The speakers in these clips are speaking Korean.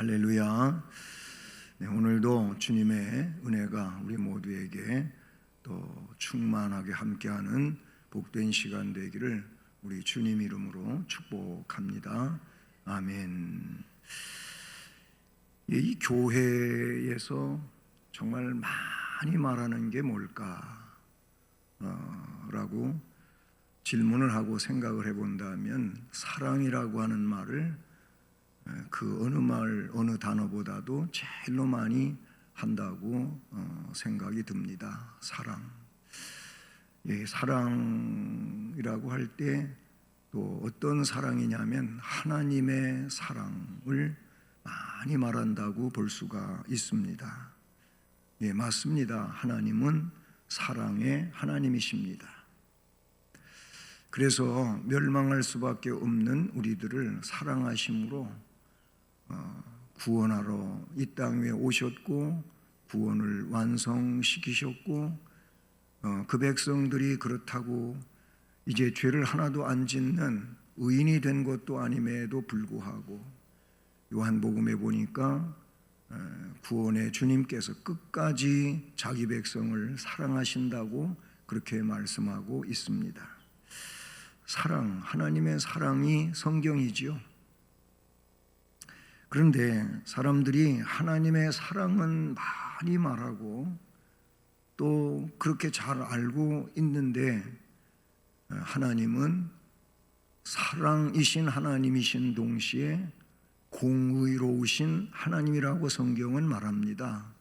할렐루야. 네, 오늘도 주님의 은혜가 우리 모두에게 또 충만하게 함께하는 복된 시간 되기를 우리 주님 이름으로 축복합니다. 아멘. 이 교회에서 정말 많이 말하는 게 뭘까? 라고 질문을 하고 생각을 해본다면 사랑이라고 하는 말을 그 어느 단어보다도 제일로 많이 한다고 생각이 듭니다. 사랑. 사랑이라고 할 때 또 어떤 사랑이냐면 하나님의 사랑을 많이 말한다고 볼 수가 있습니다. 맞습니다. 하나님은 사랑의 하나님이십니다. 그래서 멸망할 수밖에 없는 우리들을 사랑하심으로 구원하러 이 땅 위에 오셨고 구원을 완성시키셨고 그 백성들이 그렇다고 이제 죄를 하나도 안 짓는 의인이 된 것도 아님에도 불구하고 요한복음에 보니까 구원의 주님께서 끝까지 자기 백성을 사랑하신다고 그렇게 말씀하고 있습니다. 사랑, 하나님의 사랑이 성경이지요. 그런데 사람들이 하나님의 사랑은 많이 말하고 또 그렇게 잘 알고 있는데 하나님은 사랑이신 하나님이신 동시에 공의로우신 하나님이라고 성경은 말합니다.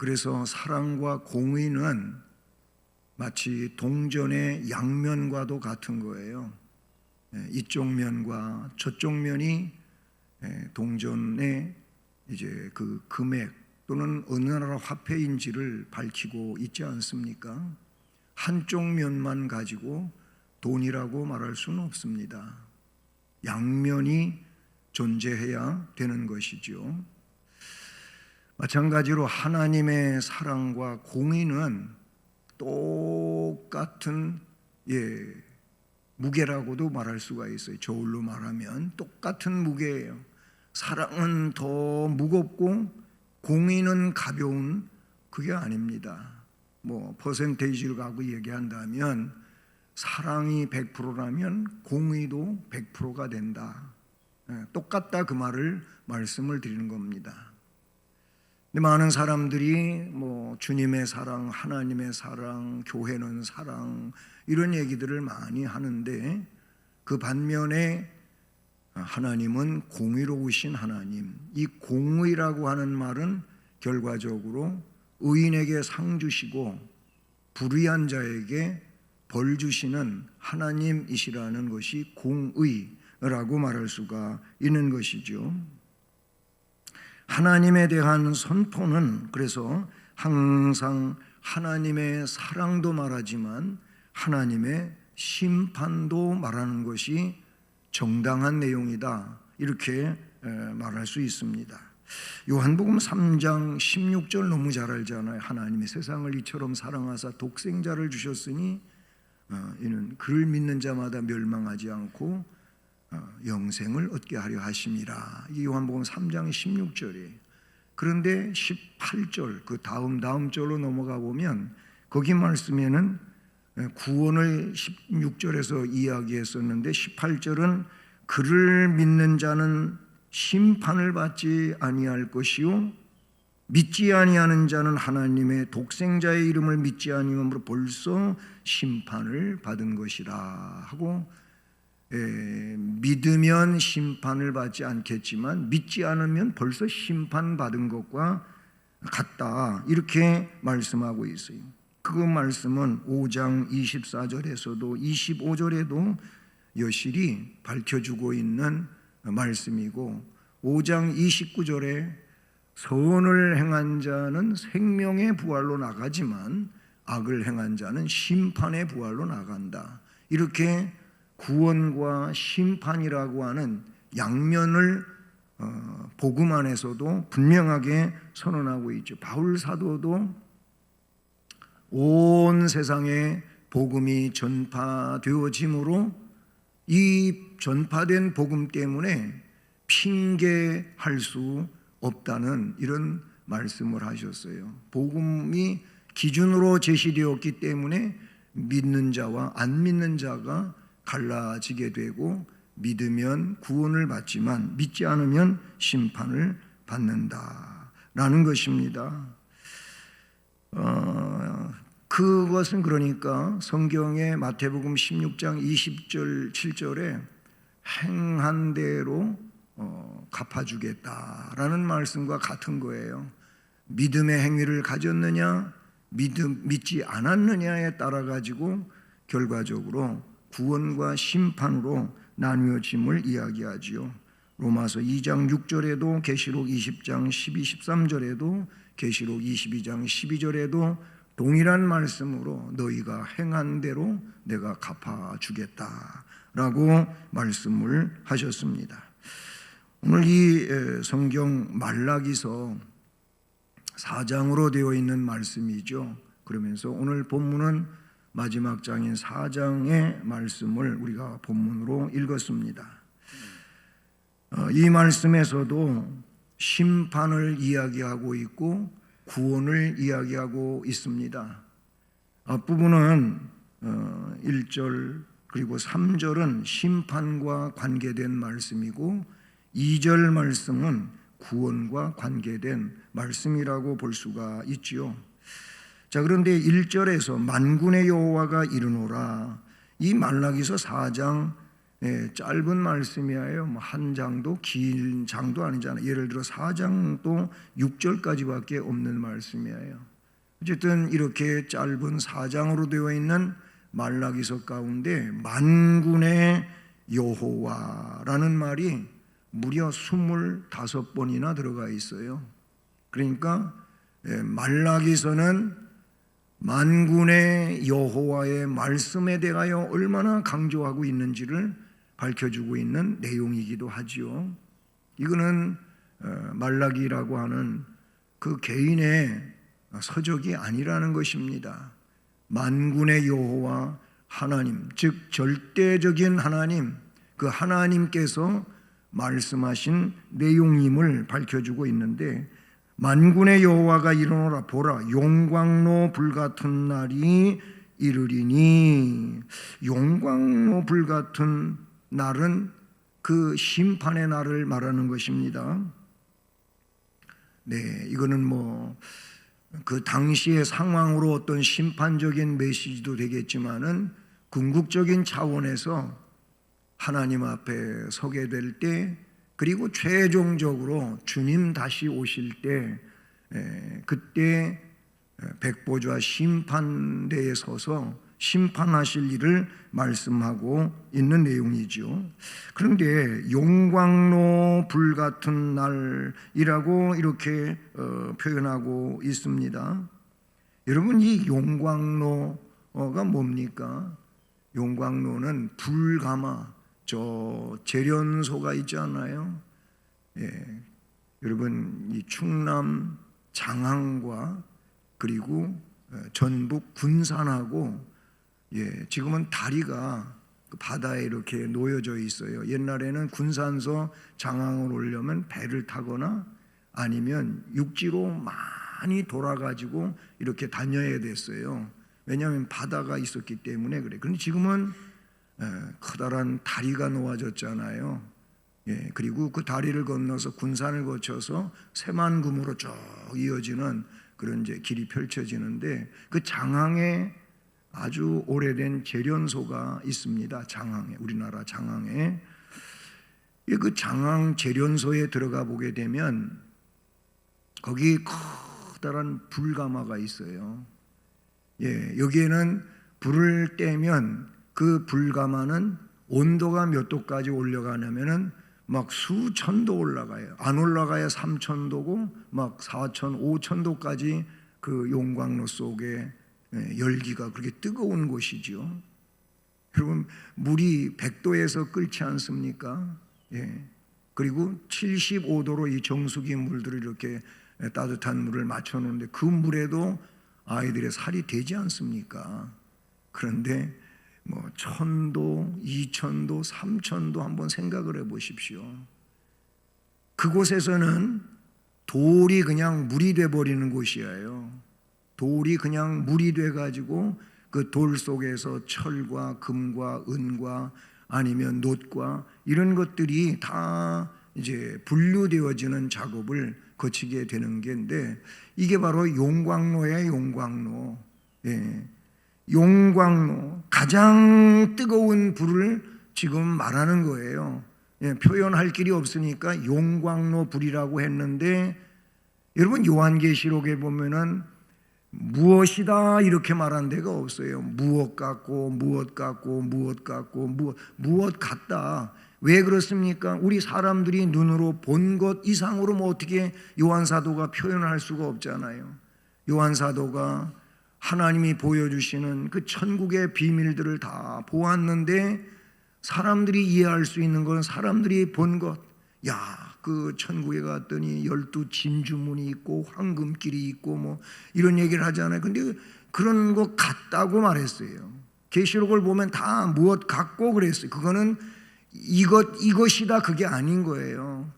그래서 사랑과 공의는 마치 동전의 양면과도 같은 거예요. 이쪽 면과 저쪽 면이 동전의 이제 그 금액 또는 어느 나라 화폐인지를 밝히고 있지 않습니까? 한쪽 면만 가지고 돈이라고 말할 수는 없습니다. 양면이 존재해야 되는 것이죠. 마찬가지로 하나님의 사랑과 공의는 똑같은 무게라고도 말할 수가 있어요. 저울로 말하면 똑같은 무게예요. 사랑은 더 무겁고 공의는 가벼운 그게 아닙니다. 퍼센테이지를 갖고 얘기한다면 사랑이 100%라면 공의도 100%가 된다. 똑같다 그 말씀을 드리는 겁니다. 근데 많은 사람들이 주님의 사랑, 하나님의 사랑, 교회는 사랑 이런 얘기들을 많이 하는데 그 반면에 하나님은 공의로우신 하나님. 이 공의라고 하는 말은 결과적으로 의인에게 상 주시고 불의한 자에게 벌 주시는 하나님이시라는 것이 공의라고 말할 수가 있는 것이죠. 하나님에 대한 선포는 그래서 항상 하나님의 사랑도 말하지만 하나님의 심판도 말하는 것이 정당한 내용이다. 이렇게 말할 수 있습니다. 요한복음 3장 16절 너무 잘 알잖아요. 하나님이 세상을 이처럼 사랑하사 독생자를 주셨으니 이는 그를 믿는 자마다 멸망하지 않고 영생을 얻게 하려 하심이라. 이 요한복음 3장 16절이에요. 그런데 18절 그 다음 절로 넘어가 보면 거기 말씀에는 구원을 16절에서 이야기했었는데 18절은 그를 믿는 자는 심판을 받지 아니할 것이요 믿지 아니하는 자는 하나님의 독생자의 이름을 믿지 아니함으로 벌써 심판을 받은 것이라 하고 믿으면 심판을 받지 않겠지만 믿지 않으면 벌써 심판받은 것과 같다 이렇게 말씀하고 있어요. 그 말씀은 5장 24절에서도 25절에도 여실히 밝혀주고 있는 말씀이고 5장 29절에 선을 행한 자는 생명의 부활로 나가지만 악을 행한 자는 심판의 부활로 나간다. 이렇게 구원과 심판이라고 하는 양면을 복음 안에서도 분명하게 선언하고 있죠. 바울 사도도 온 세상에 복음이 전파되어짐으로 이 전파된 복음 때문에 핑계할 수 없다는 이런 말씀을 하셨어요. 복음이 기준으로 제시되었기 때문에 믿는 자와 안 믿는 자가 갈라지게 되고, 믿으면 구원을 받지만 믿지 않으면 심판을 받는다라는 것입니다. 그것은 그러니까 성경의 마태복음 16장 20절 7절에 행한 대로 갚아주겠다라는 말씀과 같은 거예요. 믿음의 행위를 가졌느냐 믿지 않았느냐에 따라 가지고 결과적으로 구원과 심판으로 나뉘어짐을 이야기하지요. 로마서 2장 6절에도, 계시록 20장 12, 13절에도, 계시록 22장 12절에도 동일한 말씀으로 너희가 행한 대로 내가 갚아주겠다라고 말씀을 하셨습니다. 오늘 이 성경 말라기서 4장으로 되어 있는 말씀이죠. 그러면서 오늘 본문은 마지막 장인 4장의 말씀을 우리가 본문으로 읽었습니다. 이 말씀에서도 심판을 이야기하고 있고 구원을 이야기하고 있습니다. 앞부분은 1절 그리고 3절은 심판과 관계된 말씀이고 2절 말씀은 구원과 관계된 말씀이라고 볼 수가 있지요. 자, 그런데 1절에서 만군의 여호와가 이르노라, 이 말라기서 4장 짧은 말씀이에요. 한 장도 긴 장도 아니잖아요. 예를 들어 4장도 6절까지밖에 없는 말씀이에요. 어쨌든 이렇게 짧은 4장으로 되어 있는 말라기서 가운데 만군의 여호와라는 말이 무려 25번이나 들어가 있어요. 그러니까 말라기서는 만군의 여호와의 말씀에 대하여 얼마나 강조하고 있는지를 밝혀주고 있는 내용이기도 하지요. 이거는 말라기라고 하는 그 개인의 서적이 아니라는 것입니다. 만군의 여호와 하나님, 즉 절대적인 하나님, 그 하나님께서 말씀하신 내용임을 밝혀주고 있는데, 만군의 여호와가 이르노라, 보라 용광로 불같은 날이 이르리니, 용광로 불같은 날은 그 심판의 날을 말하는 것입니다. 네, 이거는 그 당시의 상황으로 어떤 심판적인 메시지도 되겠지만은 궁극적인 차원에서 하나님 앞에 서게 될 때, 그리고 최종적으로 주님 다시 오실 때, 그때 백보좌 심판대에 서서 심판하실 일을 말씀하고 있는 내용이죠. 그런데 용광로 불같은 날이라고 이렇게 표현하고 있습니다. 여러분, 이 용광로가 뭡니까? 용광로는 불가마, 저 재련소가 있잖아요. 여러분, 이 충남 장항과 그리고 전북 군산하고 지금은 다리가 바다에 이렇게 놓여져 있어요. 옛날에는 군산서 장항을 오려면 배를 타거나 아니면 육지로 많이 돌아가지고 이렇게 다녀야 됐어요. 왜냐하면 바다가 있었기 때문에 그래. 그런데 지금은 커다란 다리가 놓아졌잖아요. 그리고 그 다리를 건너서 군산을 거쳐서 새만금으로 쭉 이어지는 그런 이제 길이 펼쳐지는데, 그 장항에 아주 오래된 재련소가 있습니다. 장항에, 우리나라 장항에. 그 장항 재련소에 들어가 보게 되면 거기 커다란 불가마가 있어요. 여기에는 불을 떼면 그 불가마는 온도가 몇 도까지 올라가냐면은 막 수천도 올라가요. 안 올라가야 3,000도고 막 4,000, 5,000도까지 그 용광로 속에 열기가 그렇게 뜨거운 곳이죠. 여러분, 물이 100도에서 끓지 않습니까? 그리고 75도로 이 정수기 물들을 이렇게 따뜻한 물을 맞춰 놓는데 그 물에도 아이들의 살이 되지 않습니까? 그런데 1,000도, 2,000도, 3,000도 한번 생각을 해 보십시오. 그곳에서는 돌이 그냥 물이 돼 버리는 곳이에요. 돌이 그냥 물이 돼 가지고 그 돌 속에서 철과 금과 은과 아니면 놋과 이런 것들이 다 이제 분류되어지는 작업을 거치게 되는 게인데, 이게 바로 용광로예요. 용광로. 예. 용광로, 가장 뜨거운 불을 지금 말하는 거예요. 예, 표현할 길이 없으니까 용광로 불이라고 했는데, 여러분 요한계시록에 보면은 무엇이다 이렇게 말한 데가 없어요. 무엇 같고 무엇 같고 무엇 같고 무엇 같다. 왜 그렇습니까? 우리 사람들이 눈으로 본 것 이상으로 뭐 어떻게 요한사도가 표현할 수가 없잖아요. 요한사도가 하나님이 보여주시는 그 천국의 비밀들을 다 보았는데, 사람들이 이해할 수 있는 건 사람들이 본 것. 야, 그 천국에 갔더니 12 진주문이 있고 황금길이 있고 뭐 이런 얘기를 하잖아요. 근데 그런 것 같다고 말했어요. 계시록을 보면 다 무엇 같고 그랬어요. 그거는 이것이다 그게 아닌 거예요.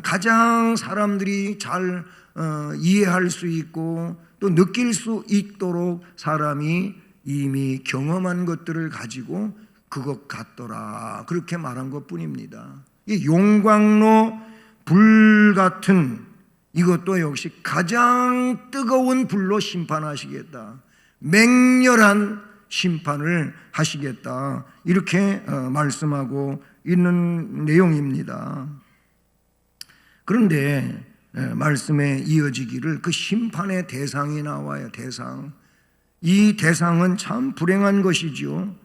가장 사람들이 잘 이해할 수 있고 또 느낄 수 있도록 사람이 이미 경험한 것들을 가지고 그것 같더라 그렇게 말한 것뿐입니다. 이 용광로 불 같은 이것도 역시 가장 뜨거운 불로 심판하시겠다, 맹렬한 심판을 하시겠다 이렇게 말씀하고 있는 내용입니다. 그런데 말씀에 이어지기를 그 심판의 대상이 나와요. 대상. 이 대상은 참 불행한 것이지요.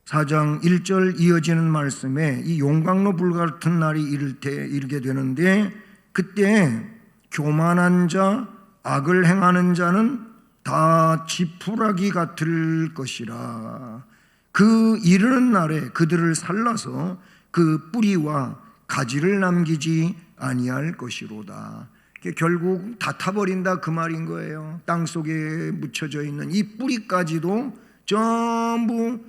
4장 1절 이어지는 말씀에 이 용광로 불 같은 날이 이르게 되는데, 그때 교만한 자, 악을 행하는 자는 다 지푸라기 같을 것이라. 그 이르는 날에 그들을 살라서 그 뿌리와 가지를 남기지 아니할 것이로다. 결국 다 타버린다 그 말인 거예요. 땅 속에 묻혀져 있는 이 뿌리까지도 전부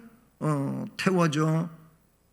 태워져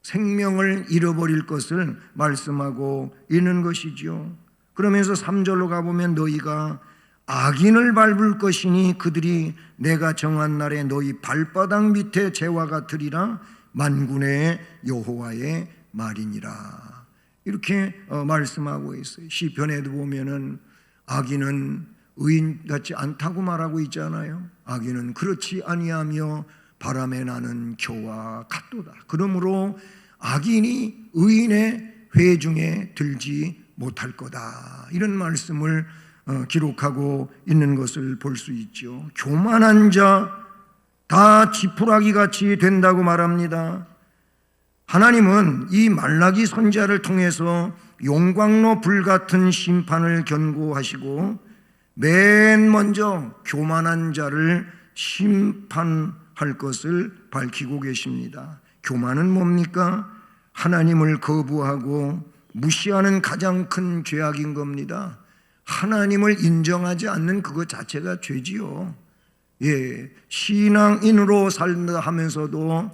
생명을 잃어버릴 것을 말씀하고 있는 것이죠. 그러면서 3절로 가보면 너희가 악인을 밟을 것이니 그들이 내가 정한 날에 너희 발바닥 밑에 재와 같으리라. 만군의 여호와의 말이니라. 이렇게 말씀하고 있어요. 시편에도 보면은 악인은 의인 같지 않다고 말하고 있잖아요. 악인은 그렇지 아니하며 바람에 나는 겨와 같도다. 그러므로 악인이 의인의 회중에 들지 못할 거다. 이런 말씀을 기록하고 있는 것을 볼 수 있죠. 교만한 자 다 지푸라기 같이 된다고 말합니다. 하나님은 이 말라기 선지자를 통해서 용광로 불 같은 심판을 경고하시고 맨 먼저 교만한 자를 심판할 것을 밝히고 계십니다. 교만은 뭡니까? 하나님을 거부하고 무시하는 가장 큰 죄악인 겁니다. 하나님을 인정하지 않는 그것 자체가 죄지요. 예, 신앙인으로 살다 하면서도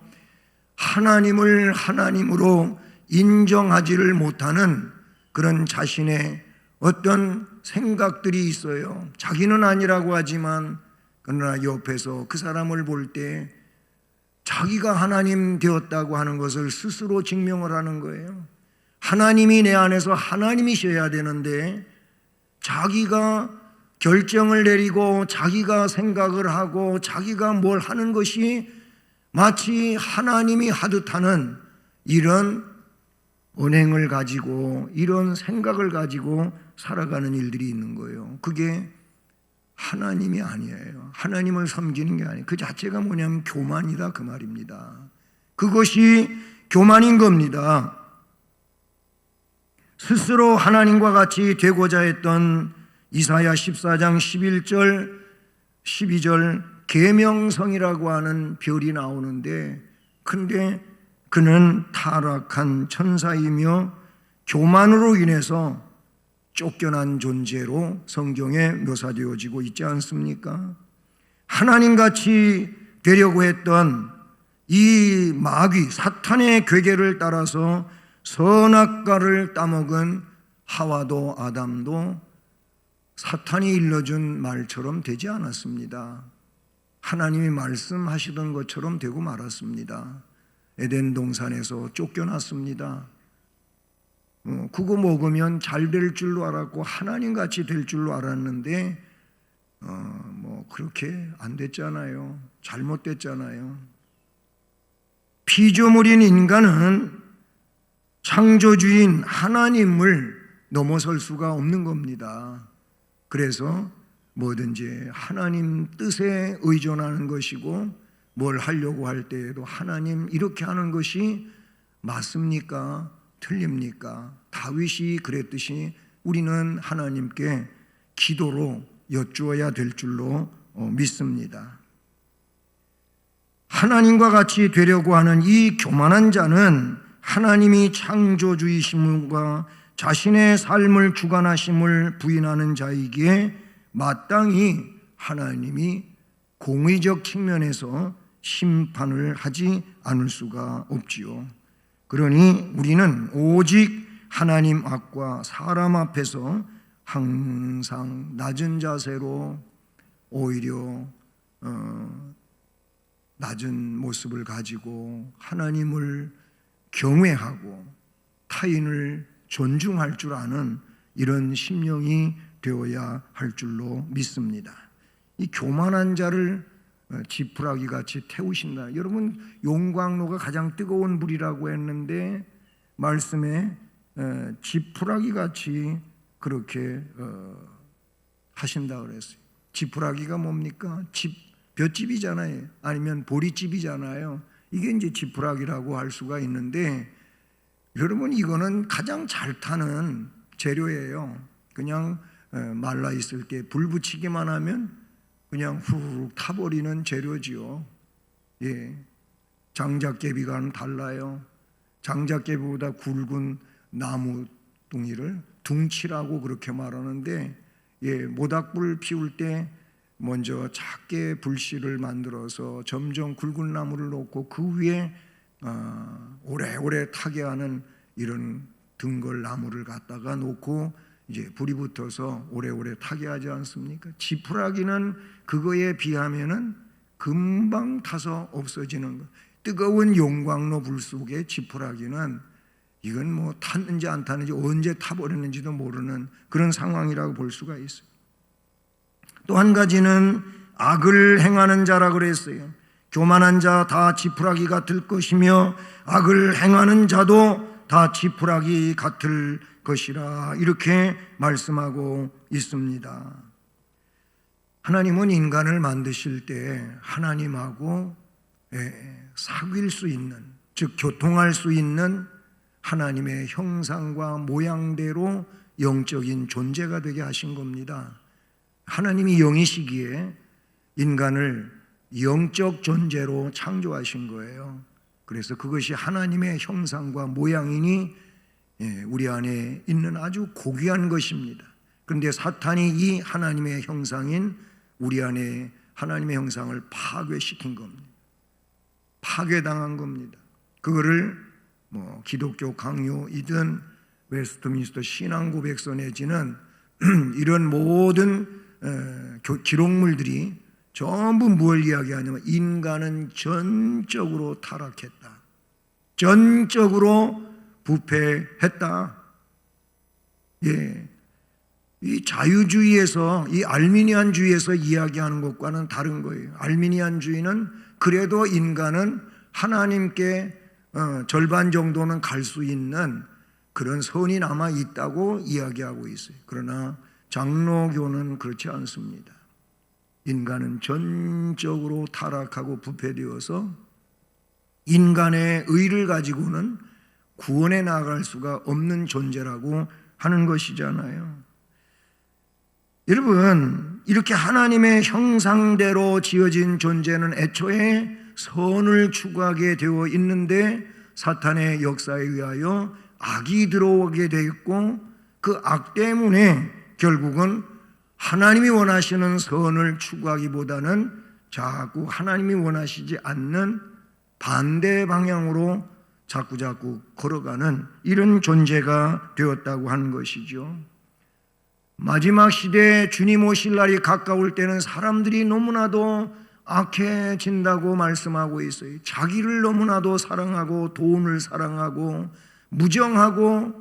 하나님을 하나님으로 인정하지를 못하는 그런 자신의 어떤 생각들이 있어요. 자기는 아니라고 하지만 그러나 옆에서 그 사람을 볼 때 자기가 하나님 되었다고 하는 것을 스스로 증명을 하는 거예요. 하나님이 내 안에서 하나님이셔야 되는데 자기가 결정을 내리고 자기가 생각을 하고 자기가 뭘 하는 것이 마치 하나님이 하듯 하는 이런 언행을 가지고 이런 생각을 가지고 살아가는 일들이 있는 거예요. 그게 하나님이 아니에요. 하나님을 섬기는 게 아니에요. 그 자체가 뭐냐면 교만이다 그 말입니다. 그것이 교만인 겁니다. 스스로 하나님과 같이 되고자 했던 이사야 14장 11절 12절 계명성이라고 하는 별이 나오는데, 근데 그는 타락한 천사이며 교만으로 인해서 쫓겨난 존재로 성경에 묘사되어지고 있지 않습니까? 하나님같이 되려고 했던 이 마귀 사탄의 괴계를 따라서 선악과를 따먹은 하와도 아담도 사탄이 일러준 말처럼 되지 않았습니다. 하나님이 말씀하시던 것처럼 되고 말았습니다. 에덴 동산에서 쫓겨났습니다. 그거 먹으면 잘 될 줄로 알았고 하나님같이 될 줄로 알았는데 그렇게 안 됐잖아요. 잘못됐잖아요. 피조물인 인간은 창조주인 하나님을 넘어설 수가 없는 겁니다. 그래서 뭐든지 하나님 뜻에 의존하는 것이고 뭘 하려고 할 때에도 하나님 이렇게 하는 것이 맞습니까? 틀립니까? 다윗이 그랬듯이 우리는 하나님께 기도로 여쭈어야 될 줄로 믿습니다. 하나님과 같이 되려고 하는 이 교만한 자는 하나님이 창조주이심과 자신의 삶을 주관하심을 부인하는 자이기에 마땅히 하나님이 공의적 측면에서 심판을 하지 않을 수가 없지요. 그러니 우리는 오직 하나님 앞과 사람 앞에서 항상 낮은 자세로 오히려 낮은 모습을 가지고 하나님을 경외하고 타인을 존중할 줄 아는 이런 심령이 되어야 할 줄로 믿습니다. 이 교만한 자를 지푸라기 같이 태우신다. 여러분, 용광로가 가장 뜨거운 불이라고 했는데 말씀에 지푸라기 같이 그렇게 하신다 그랬어요. 지푸라기가 뭡니까? 볏집이잖아요. 아니면 보리집이잖아요. 이게 이제 지푸라기라고 할 수가 있는데, 여러분, 이거는 가장 잘 타는 재료예요. 그냥 말라 있을 때 불 붙이기만 하면 그냥 후루룩 타버리는 재료지요. 예, 장작개비과는 달라요. 장작개비보다 굵은 나무 둥이를 둥치라고 그렇게 말하는데, 모닥불 피울 때 먼저 작게 불씨를 만들어서 점점 굵은 나무를 놓고 그 위에 오래오래 타게 하는 이런 등걸 나무를 갖다가 놓고 이제 불이 붙어서 오래오래 타게 하지 않습니까? 지푸라기는 그거에 비하면은 금방 타서 없어지는 거. 뜨거운 용광로 불 속에 지푸라기는 이건 뭐 탔는지 안 탔는지 언제 타버렸는지도 모르는 그런 상황이라고 볼 수가 있어요. 또 한 가지는 악을 행하는 자라 그랬어요. 교만한 자 다 지푸라기 같을 것이며 악을 행하는 자도 다 지푸라기 같을 것이라, 이렇게 말씀하고 있습니다. 하나님은 인간을 만드실 때 하나님하고 사귈 수 있는, 즉 교통할 수 있는 하나님의 형상과 모양대로 영적인 존재가 되게 하신 겁니다. 하나님이 영이시기에 인간을 영적 존재로 창조하신 거예요. 그래서 그것이 하나님의 형상과 모양이니 우리 안에 있는 아주 고귀한 것입니다. 그런데 사탄이 이 하나님의 형상인 우리 안에 하나님의 형상을 파괴시킨 겁니다. 파괴당한 겁니다. 그거를 기독교 강요이든 웨스트민스터 신앙고백서 내지는 이런 모든 기록물들이 전부 뭘 이야기하냐면 인간은 전적으로 타락했다. 전적으로 부패했다. 이 자유주의에서, 이 알미니안주의에서 이야기하는 것과는 다른 거예요. 알미니안주의는 그래도 인간은 하나님께 절반 정도는 갈 수 있는 그런 선이 남아 있다고 이야기하고 있어요. 그러나 장로교는 그렇지 않습니다. 인간은 전적으로 타락하고 부패되어서 인간의 의를 가지고는 구원에 나아갈 수가 없는 존재라고 하는 것이잖아요. 여러분, 이렇게 하나님의 형상대로 지어진 존재는 애초에 선을 추구하게 되어 있는데 사탄의 역사에 의하여 악이 들어오게 되었고, 그 악 때문에 결국은 하나님이 원하시는 선을 추구하기보다는 자꾸 하나님이 원하시지 않는 반대 방향으로 자꾸자꾸 걸어가는 이런 존재가 되었다고 하는 것이죠. 마지막 시대에 주님 오실 날이 가까울 때는 사람들이 너무나도 악해진다고 말씀하고 있어요. 자기를 너무나도 사랑하고 돈을 사랑하고 무정하고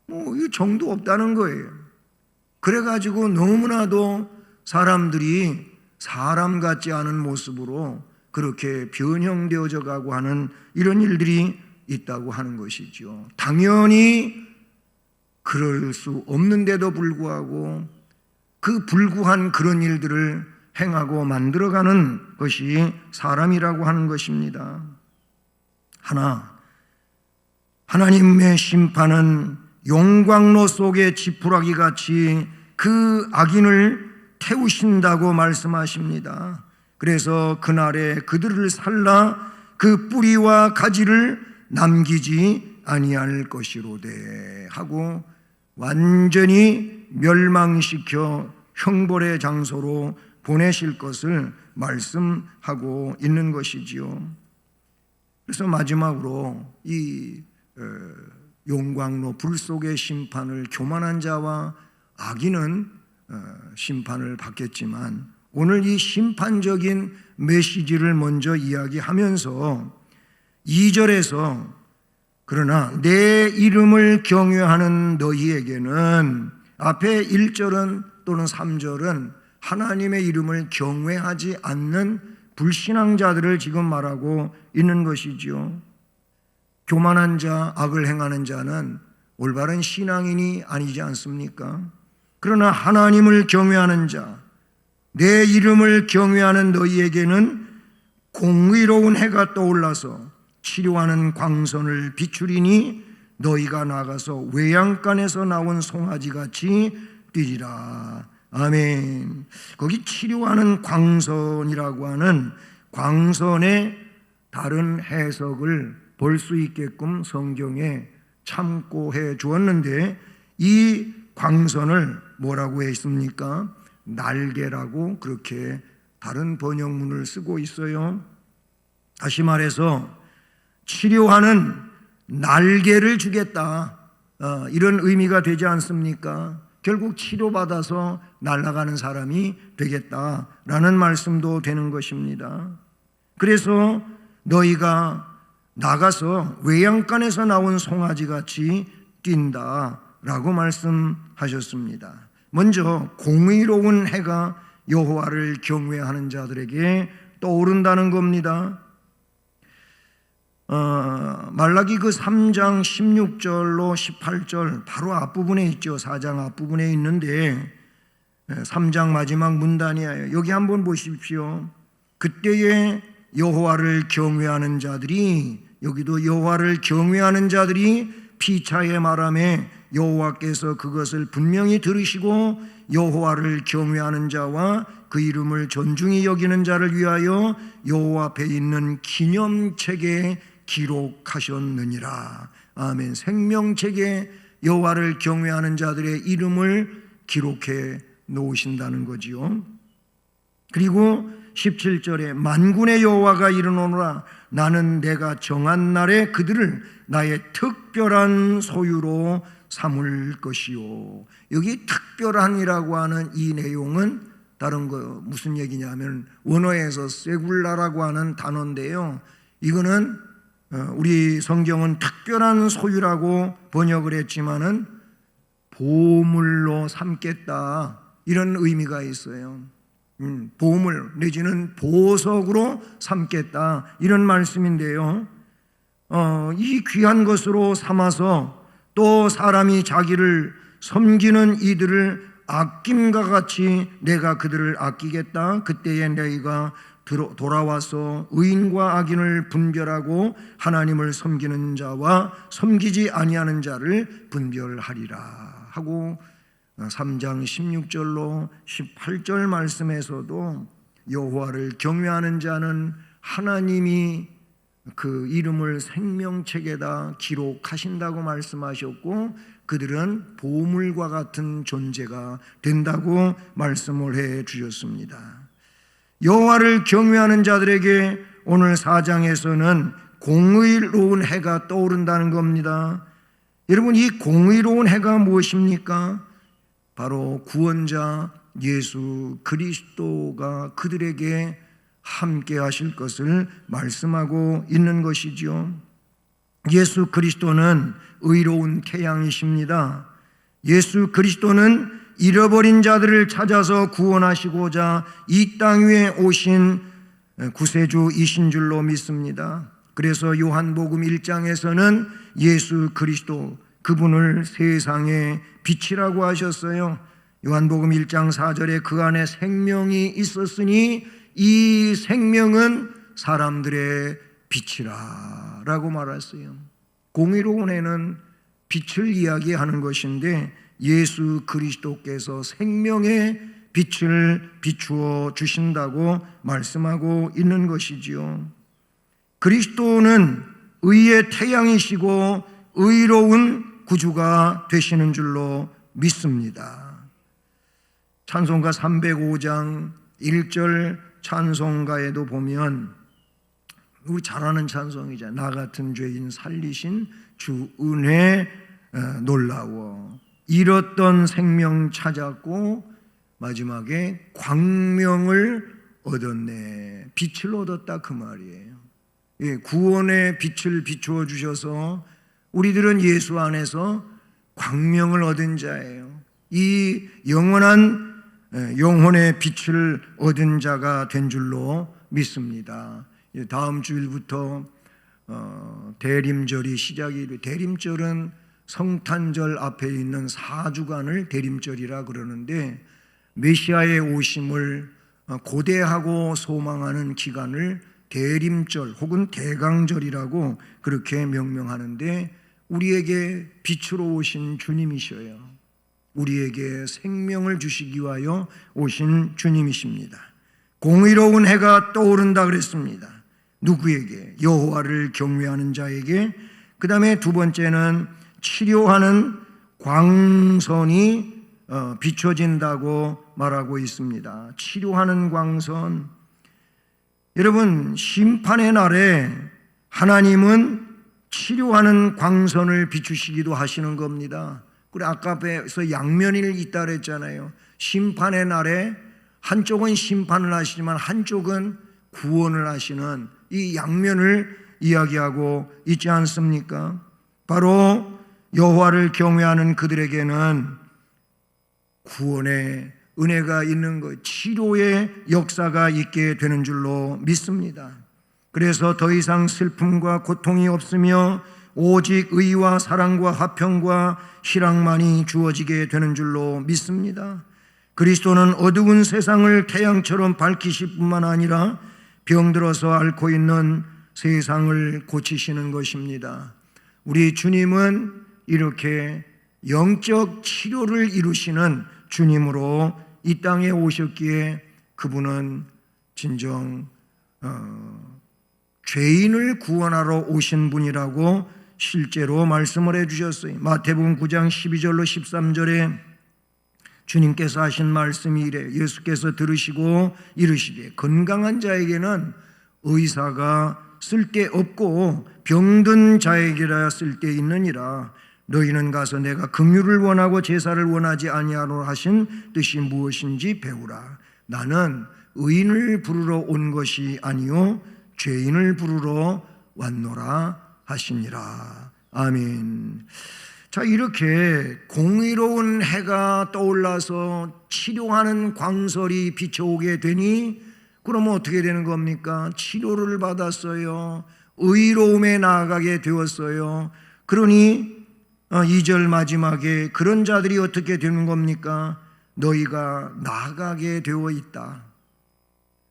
이 정도 없다는 거예요. 그래가지고 너무나도 사람들이 사람 같지 않은 모습으로 그렇게 변형되어져 가고 하는 이런 일들이 있다고 하는 것이죠. 당연히 그럴 수 없는데도 불구하고 그 불구한 그런 일들을 행하고 만들어가는 것이 사람이라고 하는 것입니다. 하나님의 심판은 용광로 속의 지푸라기 같이 그 악인을 태우신다고 말씀하십니다. 그래서 그날에 그들을 살라 그 뿌리와 가지를 남기지 아니할 것이로되 하고 완전히 멸망시켜 형벌의 장소로 보내실 것을 말씀하고 있는 것이지요. 그래서 마지막으로 이 용광로 불 속의 심판을 교만한 자와 악인은 심판을 받겠지만 오늘 이 심판적인 메시지를 먼저 이야기하면서 2절에서 그러나 내 이름을 경외하는 너희에게는 앞에 1절은 또는 3절은 하나님의 이름을 경외하지 않는 불신앙자들을 지금 말하고 있는 것이지요. 교만한 자, 악을 행하는 자는 올바른 신앙인이 아니지 않습니까? 그러나 하나님을 경외하는 자, 내 이름을 경외하는 너희에게는 공의로운 해가 떠올라서 치료하는 광선을 비추리니 너희가 나가서 외양간에서 나온 송아지같이 뛰리라. 아멘. 거기 치료하는 광선이라고 하는 광선의 다른 해석을 볼 수 있게끔 성경에 참고해 주었는데 이 광선을 뭐라고 했습니까? 날개라고 그렇게 다른 번역문을 쓰고 있어요. 다시 말해서 치료하는 날개를 주겠다, 이런 의미가 되지 않습니까? 결국 치료받아서 날아가는 사람이 되겠다라는 말씀도 되는 것입니다. 그래서 너희가 나가서 외양간에서 나온 송아지같이 뛴다라고 말씀하셨습니다. 먼저 공의로운 해가 여호와를 경외하는 자들에게 떠오른다는 겁니다. 말라기 그 3장 16절로 18절 바로 앞부분에 있죠. 4장 앞부분에 있는데 3장 마지막 문단이에요. 여기 한번 보십시오. 그때에 여호와를 경외하는 자들이, 여기도 여호와를 경외하는 자들이 피차의 말함에 여호와께서 그것을 분명히 들으시고 여호와를 경외하는 자와 그 이름을 존중히 여기는 자를 위하여 여호와 앞에 있는 기념책에 기록하셨느니라. 아멘. 생명책에 여호와를 경외하는 자들의 이름을 기록해 놓으신다는 거지요. 그리고 17절에 만군의 여호와가 이르노라. 나는 내가 정한 날에 그들을 나의 특별한 소유로 삼을 것이요. 여기 특별한이라고 하는 이 내용은 다른 거 무슨 얘기냐면 원어에서 세굴라라고 하는 단어인데요. 이거는 우리 성경은 특별한 소유라고 번역을 했지만은 보물로 삼겠다, 이런 의미가 있어요. 보물 내지는 보석으로 삼겠다, 이런 말씀인데요. 이 귀한 것으로 삼아서 또 사람이 자기를 섬기는 이들을 아낌과 같이 내가 그들을 아끼겠다. 그때에 너희가 돌아와서 의인과 악인을 분별하고 하나님을 섬기는 자와 섬기지 아니하는 자를 분별하리라 하고 3장 16절로 18절 말씀에서도 여호와를 경외하는 자는 하나님이 그 이름을 생명책에다 기록하신다고 말씀하셨고 그들은 보물과 같은 존재가 된다고 말씀을 해 주셨습니다. 여호와를 경외하는 자들에게 오늘 4장에서는 공의로운 해가 떠오른다는 겁니다. 여러분, 이 공의로운 해가 무엇입니까? 바로 구원자 예수 그리스도가 그들에게 함께 하실 것을 말씀하고 있는 것이지요. 예수 그리스도는 의로운 태양이십니다. 예수 그리스도는 잃어버린 자들을 찾아서 구원하시고자 이 땅 위에 오신 구세주이신 줄로 믿습니다. 그래서 요한복음 1장에서는 예수 그리스도 그분을 세상의 빛이라고 하셨어요. 요한복음 1장 4절에 그 안에 생명이 있었으니 이 생명은 사람들의 빛이라 라고 말했어요. 공의로운 해는 빛을 이야기하는 것인데 예수 그리스도께서 생명의 빛을 비추어 주신다고 말씀하고 있는 것이지요. 그리스도는 의의 태양이시고 의로운 구주가 되시는 줄로 믿습니다. 찬송가 305장 1절 찬송가에도 보면 우리 잘 아는 찬송이죠. 나 같은 죄인 살리신 주 은혜 놀라워 잃었던 생명 찾았고 마지막에 광명을 얻었네. 빛을 얻었다 그 말이에요. 예, 구원의 빛을 비추어 주셔서 우리들은 예수 안에서 광명을 얻은 자예요. 이 영원한 영혼의 빛을 얻은 자가 된 줄로 믿습니다. 다음 주일부터 대림절이 시작이 돼. 대림절은 성탄절 앞에 있는 4주간을 대림절이라 그러는데 메시아의 오심을 고대하고 소망하는 기간을 대림절 혹은 대강절이라고 그렇게 명명하는데 우리에게 빛으로 오신 주님이셔요. 우리에게 생명을 주시기 위하여 오신 주님이십니다. 공의로운 해가 떠오른다 그랬습니다. 누구에게? 여호와를 경외하는 자에게. 그 다음에 두 번째는 치료하는 광선이 비춰진다고 말하고 있습니다. 치료하는 광선. 여러분, 심판의 날에 하나님은 치료하는 광선을 비추시기도 하시는 겁니다. 그래, 아까 앞에서 양면이 있다 그랬잖아요. 심판의 날에 한쪽은 심판을 하시지만 한쪽은 구원을 하시는 이 양면을 이야기하고 있지 않습니까? 바로 여호와를 경외하는 그들에게는 구원의 은혜가 있는 것, 치료의 역사가 있게 되는 줄로 믿습니다. 그래서 더 이상 슬픔과 고통이 없으며 오직 의와 사랑과 화평과 희락만이 주어지게 되는 줄로 믿습니다. 그리스도는 어두운 세상을 태양처럼 밝히실 뿐만 아니라 병들어서 앓고 있는 세상을 고치시는 것입니다. 우리 주님은 이렇게 영적 치료를 이루시는 주님으로 이 땅에 오셨기에 그분은 진정 죄인을 구원하러 오신 분이라고 실제로 말씀을 해주셨어요. 마태복음 9장 12절로 13절에 주님께서 하신 말씀이 이래. 예수께서 들으시고 이르시되 건강한 자에게는 의사가 쓸데없고 병든 자에게라 쓸데있느니라. 너희는 가서 내가 긍휼을 원하고 제사를 원하지 아니하노라 하신 뜻이 무엇인지 배우라. 나는 의인을 부르러 온 것이 아니요 죄인을 부르러 왔노라 하시니라. 아멘. 자, 이렇게 공의로운 해가 떠올라서 치료하는 광설이 비춰오게 되니 그러면 어떻게 되는 겁니까? 치료를 받았어요. 의로움에 나아가게 되었어요. 그러니 2절 마지막에 그런 자들이 어떻게 되는 겁니까? 너희가 나가게 되어 있다.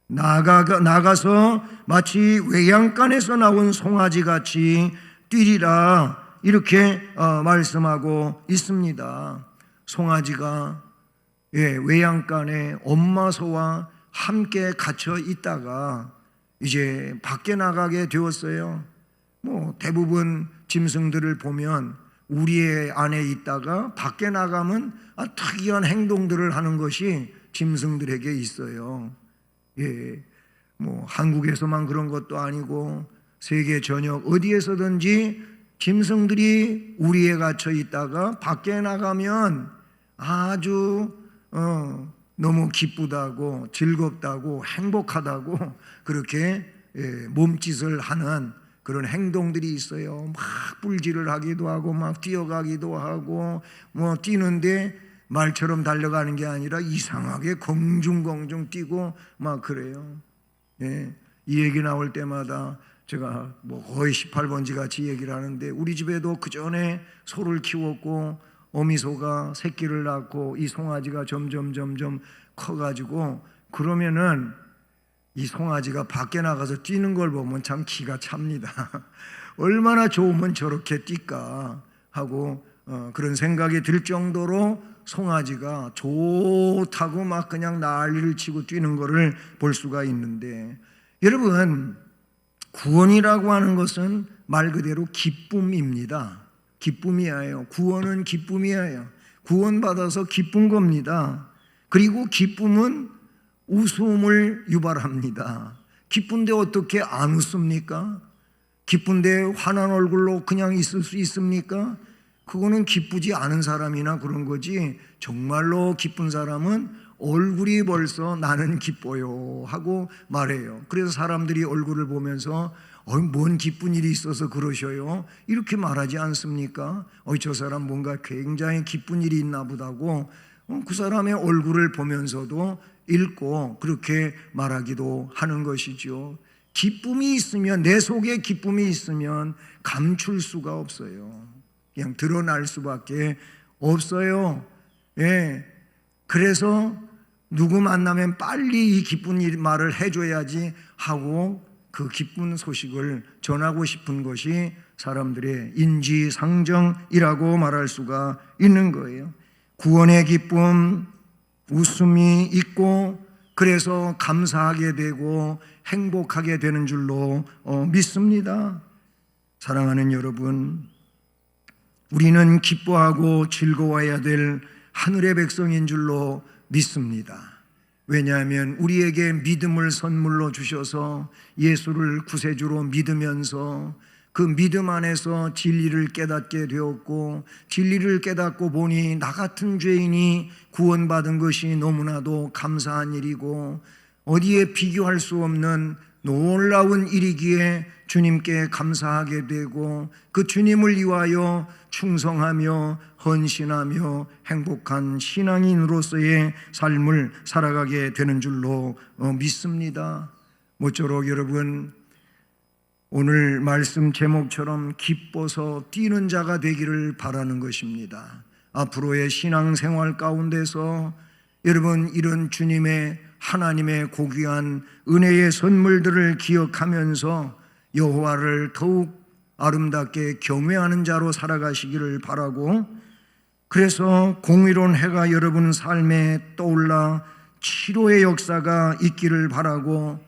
나가서 마치 외양간에서 나온 송아지 같이 뛰리라. 이렇게 말씀하고 있습니다. 송아지가 외양간에 엄마 소와 함께 갇혀 있다가 이제 밖에 나가게 되었어요. 대부분 짐승들을 보면 우리의 안에 있다가 밖에 나가면 특이한 행동들을 하는 것이 짐승들에게 있어요. 한국에서만 그런 것도 아니고 세계 전역 어디에서든지 짐승들이 우리에 갇혀 있다가 밖에 나가면 아주 너무 기쁘다고 즐겁다고 행복하다고 그렇게 몸짓을 하는 그런 행동들이 있어요. 막 뿔질을 하기도 하고 막 뛰어가기도 하고 뭐 뛰는데 말처럼 달려가는 게 아니라 이상하게 공중공중 뛰고 막 그래요. 이 얘기 나올 때마다 제가 뭐 거의 18번지 같이 얘기를 하는데, 우리 집에도 그 전에 소를 키웠고 어미소가 새끼를 낳고 이 송아지가 점점 커가지고 그러면은 이 송아지가 밖에 나가서 뛰는 걸 보면 참 기가 찹니다. 얼마나 좋으면 저렇게 뛸까 하고 그런 생각이 들 정도로 송아지가 좋다고 막 그냥 난리를 치고 뛰는 거를 볼 수가 있는데, 여러분, 구원이라고 하는 것은 말 그대로 기쁨입니다. 기쁨이에요. 구원은 기쁨이에요. 구원받아서 기쁜 겁니다. 그리고 기쁨은 웃음을 유발합니다. 기쁜데 어떻게 안 웃습니까? 기쁜데 환한 얼굴로 그냥 있을 수 있습니까? 그거는 기쁘지 않은 사람이나 그런 거지, 정말로 기쁜 사람은 얼굴이 벌써 나는 기뻐요 하고 말해요. 그래서 사람들이 얼굴을 보면서 뭔 기쁜 일이 있어서 그러셔요 이렇게 말하지 않습니까? 저 사람 뭔가 굉장히 기쁜 일이 있나 보다고 그 사람의 얼굴을 보면서도 읽고 그렇게 말하기도 하는 것이죠. 기쁨이 있으면, 내 속에 기쁨이 있으면 감출 수가 없어요. 그냥 드러날 수밖에 없어요. 그래서 누구 만나면 빨리 이 기쁜 말을 해줘야지 하고 그 기쁜 소식을 전하고 싶은 것이 사람들의 인지상정이라고 말할 수가 있는 거예요. 구원의 기쁨, 웃음이 있고 그래서 감사하게 되고 행복하게 되는 줄로 믿습니다. 사랑하는 여러분, 우리는 기뻐하고 즐거워해야 될 하늘의 백성인 줄로 믿습니다. 왜냐하면 우리에게 믿음을 선물로 주셔서 예수를 구세주로 믿으면서 그 믿음 안에서 진리를 깨닫게 되었고, 진리를 깨닫고 보니 나 같은 죄인이 구원받은 것이 너무나도 감사한 일이고 어디에 비교할 수 없는 놀라운 일이기에 주님께 감사하게 되고 그 주님을 위하여 충성하며 헌신하며 행복한 신앙인으로서의 삶을 살아가게 되는 줄로 믿습니다. 모쪼록 여러분, 오늘 말씀 제목처럼 기뻐서 뛰는 자가 되기를 바라는 것입니다. 앞으로의 신앙생활 가운데서 여러분, 이런 주님의 하나님의 고귀한 은혜의 선물들을 기억하면서 여호와를 더욱 아름답게 경외하는 자로 살아가시기를 바라고, 그래서 공의로운 해가 여러분 삶에 떠올라 치료의 역사가 있기를 바라고,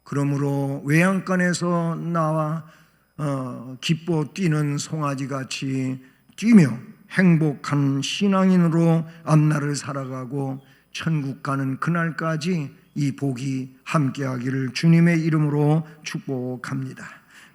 그러므로 외양간에서 나와 기뻐 뛰는 송아지같이 뛰며 행복한 신앙인으로 앞날을 살아가고 천국 가는 그날까지 이 복이 함께하기를 주님의 이름으로 축복합니다.